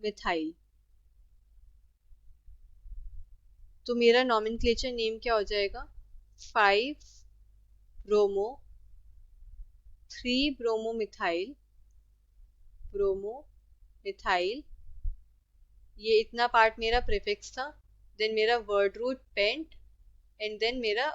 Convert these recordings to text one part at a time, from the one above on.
Methyl. तो मेरा nomenclature name क्या हो जाएगा? 5 bromo 3 bromo methyl, bromo methyl. ये इतना पार्ट मेरा प्रीफिक्स था। देन मेरा word root pent, and then मेरा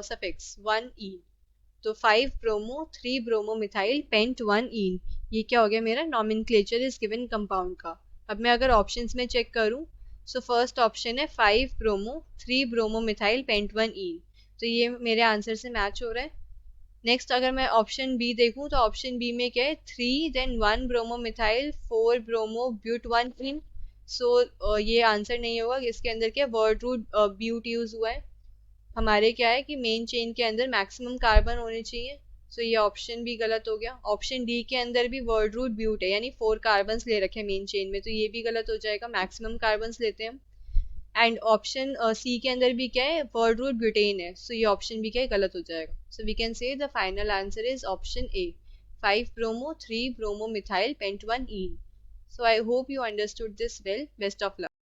सफिक्स 1 ईन। तो 5 bromo 3 bromo methyl pent 1 ene, ये क्या हो गया मेरा नॉमेनक्लेचर इज गिवन कंपाउंड का। अब मैं अगर ऑप्शंस में चेक करूं, सो फर्स्ट ऑप्शन है 5 bromo 3 bromo methyl pent 1 ene, तो ये मेरे आंसर से मैच हो रहा है। नेक्स्ट अगर मैं ऑप्शन बी देखूं, तो ऑप्शन बी में क्या है? 3 then 1 bromo methyl 4 bromo but 1 ene. So ये आंसर नहीं होगा। इसके अंदर क्या वर्ड रूट ब्यूट यूज हुआ है। हमारे क्या है कि मेन चेन के अंदर मैक्सिमम कार्बन होने चाहिए। सो ये ऑप्शन भी गलत हो गया। ऑप्शन डी के अंदर भी वर्ड रूट ब्यूट है, यानी 4 कार्बन्स ले रखे हैं मेन चेन में, तो ये भी गलत हो जाएगा, मैक्सिमम कार्बन्स लेते हैं हम। एंड ऑप्शन सी के अंदर भी क्या है? वर्ड रूट ब्यूटेन है, सो ये ऑप्शन भी क्या है? गलत हो जाएगा। So we can say the final answer is option A, 5 bromo 3 bromo methyl pent 1 ene. So I hope you understood this well. Best of luck.